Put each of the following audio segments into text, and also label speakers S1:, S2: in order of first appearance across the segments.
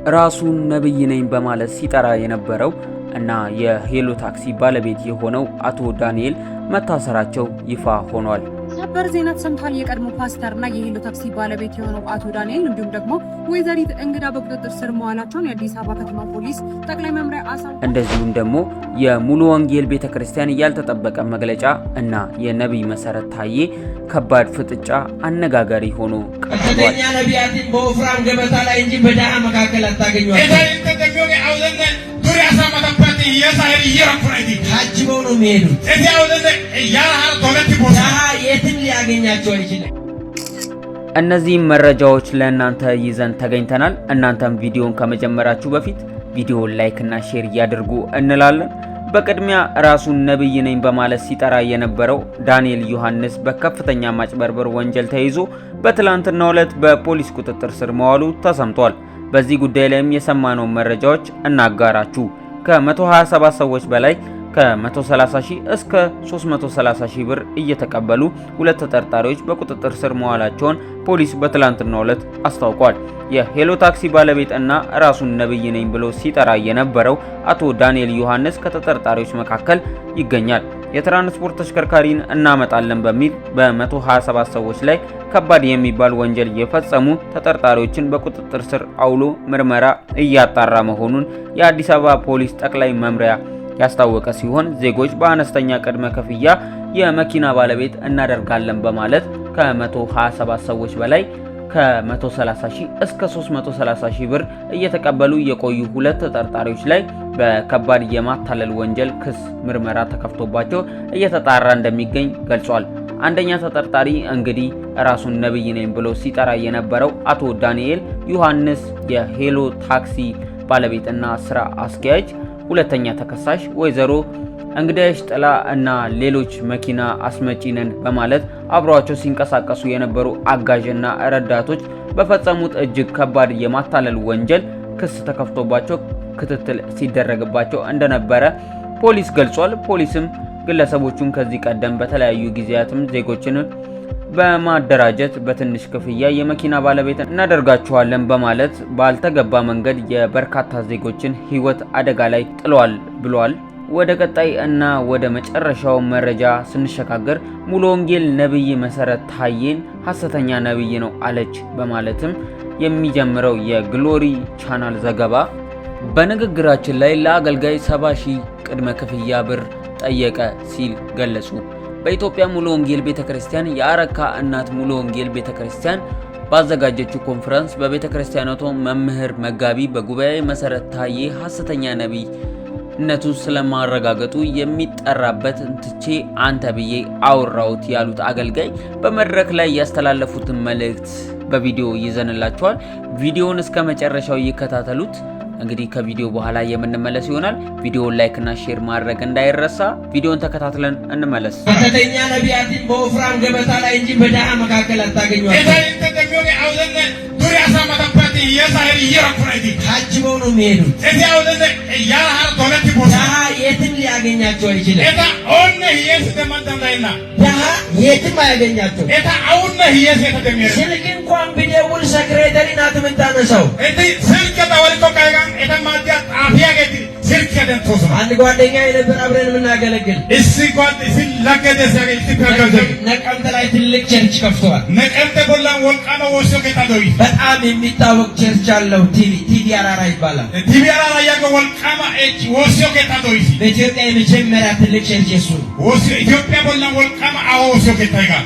S1: ራሱን ነብይ ነኝ በማለት ሲጠራ የነበረው እና የሄሎ ታክሲ ባለቤት የሆነው አቶ ዳንኤል መታሰራቸው ይፋ ሆኗል።
S2: ሰበር ዜና ተሰምቷል። የቀድሞ ፓስተርና የሄሎ ታክሲ ባለቤት የሆነው አቶ ዳንኤል እንዲሁም ደግሞ ወይዘሪት እንግዳ በቁጥጥር ስር መዋላቸውን የአዲስ አበባ ከተማ ፖሊስ ጠቅላይ መምሪያ
S1: እንደዚሁም ደግሞ የሙሉ ወንጌል ቤተክርስቲያን ያልተጠበቀ መግለጫ እና የነብይ መሰረት ታዬ ከባድ ፍጥጫ አነጋጋሪ ሆኖ ቀጥሏል።
S3: ነቢያትን በወፍራም ገበታ ላይ እንጂ በድሃ መካከል አታገኙአቸውም። ታጅበው ነው የሚሄዱት። የትም ሊያገኛቸው አይችልም።
S1: እነዚህም መረጃዎች ለእናንተ ይዘን ተገኝተናል። እናንተም ቪዲዮን ከመጀመራችሁ በፊት ቪዲዮን ላይክ እና ሼር ያድርጉ እንላለን። በቅድሚያ ራሱን ነብይ ነኝ በማለት ሲጠራ የነበረው ዳንኤል ዮሐንስ በከፍተኛ ማጭበርበር ወንጀል ተይዞ በትላንትናው ዕለት በፖሊስ ቁጥጥር ስር መዋሉ ተሰምቷል። በዚህ ጉዳይ ላይም የሰማነው መረጃዎች እናጋራችሁ። ከ127 ሰዎች በላይ ከ130,000 እስከ 330,000 ብር እየተቀበሉ ሁለት ተጠርጣሪዎች በቁጥጥር ስር መዋላቸውን ፖሊስ በትላንትናው ዕለት አስታውቋል። የሄሎ ታክሲ ባለቤት እና ራሱን ነብይ ነኝ ብሎ ሲጠራ የነበረው አቶ ዳንኤል ዮሐንስ ከተጠርጣሪዎች መካከል ይገኛል። የትራንስፖርት ተሽከርካሪን እናመጣለን በሚል በ127 ሰዎች ላይ ከባድ የሚባል ወንጀል የፈጸሙ ተጠርጣሪዎችን በቁጥጥር ስር አውሎ ምርመራ እያጣራ መሆኑን የአዲስ አበባ ፖሊስ ጠቅላይ መምሪያ ያስታወቀ ሲሆን ዜጎች በአነስተኛ ቅድመ ክፍያ የመኪና ባለቤት እናደርጋለን በማለት ከ127 ሰዎች በላይ ከ130,000 እስከ 330,000 ብር እየተቀበሉ የቆዩ ሁለት ተጠርጣሪዎች ላይ በከባድ የማታለል ወንጀል ክስ ምርመራ ተከፍቶባቸው እየተጣራ እንደሚገኝ ገልጿል። አንደኛ ተጠርጣሪ እንግዲህ ራሱን ነብይ ነኝ ብሎ ሲጠራ የነበረው አቶ ዳንኤል ዮሐንስ የሄሎ ታክሲ ባለቤትና ስራ አስኪያጅ፣ ሁለተኛ ተከሳሽ ወይዘሮ እንግዳሽ ጥላ እና ሌሎች መኪና አስመጪ ነን በማለት አብሯቸው ሲንቀሳቀሱ የነበሩ አጋዥና ረዳቶች በፈጸሙት እጅግ ከባድ የማታለል ወንጀል ክስ ተከፍቶባቸው ክትትል ሲደረግባቸው እንደነበረ ፖሊስ ገልጿል። ፖሊስም ግለሰቦቹን ከዚህ ቀደም በተለያዩ ጊዜያትም ዜጎችን በማደራጀት በትንሽ ክፍያ የመኪና ባለቤት እናደርጋቸዋለን በማለት ባልተገባ መንገድ የበርካታ ዜጎችን ሕይወት አደጋ ላይ ጥለዋል ብሏል። ወደ ቀጣይ እና ወደ መጨረሻው መረጃ ስንሸጋገር ሙሉ ወንጌል ነብይ መሰረት ታዬን ሐሰተኛ ነብይ ነው አለች በማለትም የሚጀምረው የግሎሪ ቻናል ዘገባ በንግግራችን ላይ ለአገልጋይ 70,000 ቅድመ ክፍያ ብር ጠየቀ ሲል ገለጹ። በኢትዮጵያ ሙሉ ወንጌል ቤተክርስቲያን የአረካ እናት ሙሉ ወንጌል ቤተክርስቲያን ባዘጋጀችው ኮንፈረንስ በቤተክርስቲያናቱ መምህር መጋቢ በጉባኤ መሰረት ታዬ ሐሰተኛ ነብይ ነቱ ስለማረጋገጡ የሚጠራበት ትቼ አንተ ብዬ አውራውት ያሉት አገልጋይ በመድረክ ላይ ያስተላለፉትን መልእክት በቪዲዮ ይዘንላችኋል። ቪዲዮውን እስከ መጨረሻው ይከታተሉት። እንግዲህ ከቪዲዮ በኋላ የምንመለስ ይሆናል። ቪዲዮውን ላይክ እና ሼር ማድረግ እንዳይረሳ። ቪዲዮውን ተከታትለን እንመለስ።
S3: ሐሰተኛ ነቢያትን በወፍራም ገበታ ላይ እንጂ በድሃ መካከል አታገኟቸውም። ታጅበው ነው የሚሄዱት። ድሃ የትም ሊያገኛቸው አይችልም። ድሃ የትም አያገኛቸው። ስልክ እንኳን ቢደውል ሰክሬተሪ ናት የምታነሳው። አንድ ጓደኛ የነበር አብረን የምናገለግል ነቀምት ላይ ትልቅ ቸርች ከፍተዋል። በጣም የሚታወቅ ቸርች አለው። ቲቪ አራራ ይባላል። በኢትዮጵያ የመጀመሪያ ትልቅ ቸርች የሱ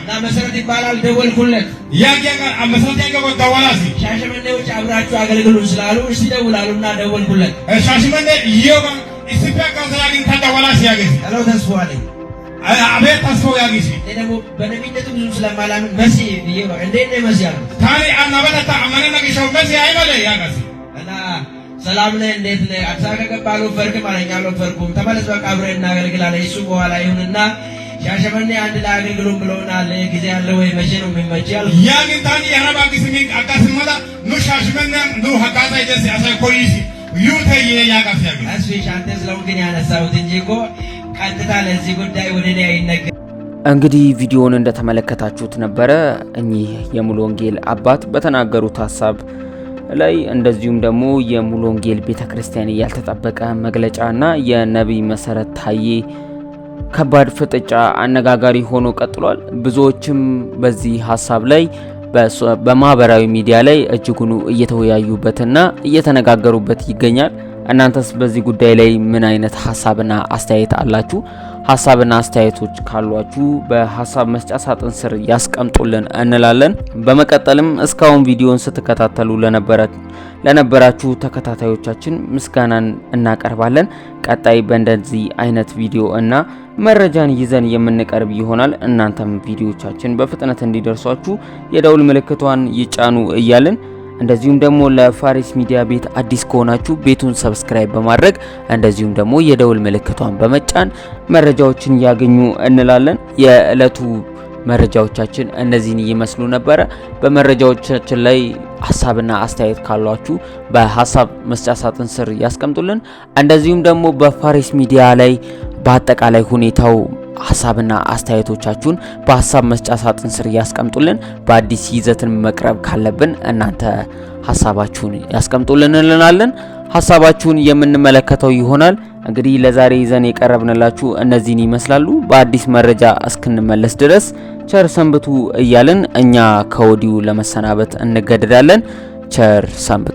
S3: እና መሰረት ይባላል። ደወልኩለት። ሻሸመኔዎች አብራችሁ አገልግሉን ስላሉ እስቲ ደውላሉና ደወልኩለት። ሄሎ ተስፋ አለኝ። አቤት ተስፋው ያጊሲ ደግሞ በነቢይነቱ ብዙ ስለማላምን መሲ ብዬ ነው። እንዴት ነው መሲ አለ ታሪ አናበለታ አማነ ነገሽው መሲ አይመለ ያጋሲ እና ሰላም ነህ እንዴት ነህ? አዲስ አበባ ከገባህ አልወፈርክም አለኝ። አልወፈርኩም። ተመለስ በቃ አብረን እናገልግላለን። እሱ በኋላ ይሁንና ሻሸመኔ አንድ ላይ አገልግሎን ብለውናል። ጊዜ ያለ ወይ መቼ ነው የሚመጪው? ያግን ታኒ ያራባ ጊዜ አቃስመላ ኑ ሻሸመኔ ኑ ሀቃታ ይደስ ያሳይ ኮይሲ ዩተየ ያጋስ ያግን አስፊሽ አንተ ስለውን ግን ያነሳሁት እንጂ እኮ ቀጥታ ለዚህ ጉዳይ ወደ ላይ አይነገር።
S1: እንግዲህ ቪዲዮውን እንደተመለከታችሁት ነበረ። እኚህ የሙሉ ወንጌል አባት በተናገሩት ሐሳብ ላይ እንደዚሁም ደግሞ የሙሉ ወንጌል ቤተክርስቲያን ያልተጠበቀ መግለጫና የነብይ መሰረት ታዬ ከባድ ፍጥጫ አነጋጋሪ ሆኖ ቀጥሏል። ብዙዎችም በዚህ ሀሳብ ላይ በማህበራዊ ሚዲያ ላይ እጅጉኑ እየተወያዩበትና እየተነጋገሩበት ይገኛል። እናንተስ በዚህ ጉዳይ ላይ ምን አይነት ሀሳብና አስተያየት አላችሁ? ሀሳብና አስተያየቶች ካሏችሁ በሀሳብ መስጫ ሳጥን ስር ያስቀምጡልን እንላለን። በመቀጠልም እስካሁን ቪዲዮን ስትከታተሉ ለነበራችሁ ተከታታዮቻችን ምስጋናን እናቀርባለን። ቀጣይ በእንደዚህ አይነት ቪዲዮ እና መረጃን ይዘን የምንቀርብ ይሆናል። እናንተም ቪዲዮቻችን በፍጥነት እንዲደርሷችሁ የደውል ምልክቷን ይጫኑ እያልን እንደዚሁም ደግሞ ለፋሪስ ሚዲያ ቤት አዲስ ከሆናችሁ ቤቱን ሰብስክራይብ በማድረግ እንደዚሁም ደግሞ የደውል ምልክቷን በመጫን መረጃዎችን ያገኙ እንላለን። የዕለቱ መረጃዎቻችን እነዚህን ይመስሉ ነበረ። በመረጃዎቻችን ላይ ሀሳብና አስተያየት ካሏችሁ በሀሳብ መስጫ ሳጥን ስር ያስቀምጡልን። እንደዚሁም ደግሞ በፋሪስ ሚዲያ ላይ በአጠቃላይ ሁኔታው ሀሳብና አስተያየቶቻችሁን በሀሳብ መስጫ ሳጥን ስር ያስቀምጡልን። በአዲስ ይዘትን መቅረብ ካለብን እናንተ ሀሳባችሁን ያስቀምጡልን እንላለን። ሀሳባችሁን የምንመለከተው ይሆናል። እንግዲህ ለዛሬ ይዘን የቀረብንላችሁ እነዚህን ይመስላሉ። በአዲስ መረጃ እስክንመለስ ድረስ ቸር ሰንብቱ እያልን እኛ ከወዲሁ ለመሰናበት እንገደዳለን። ቸር ሰንብቱ።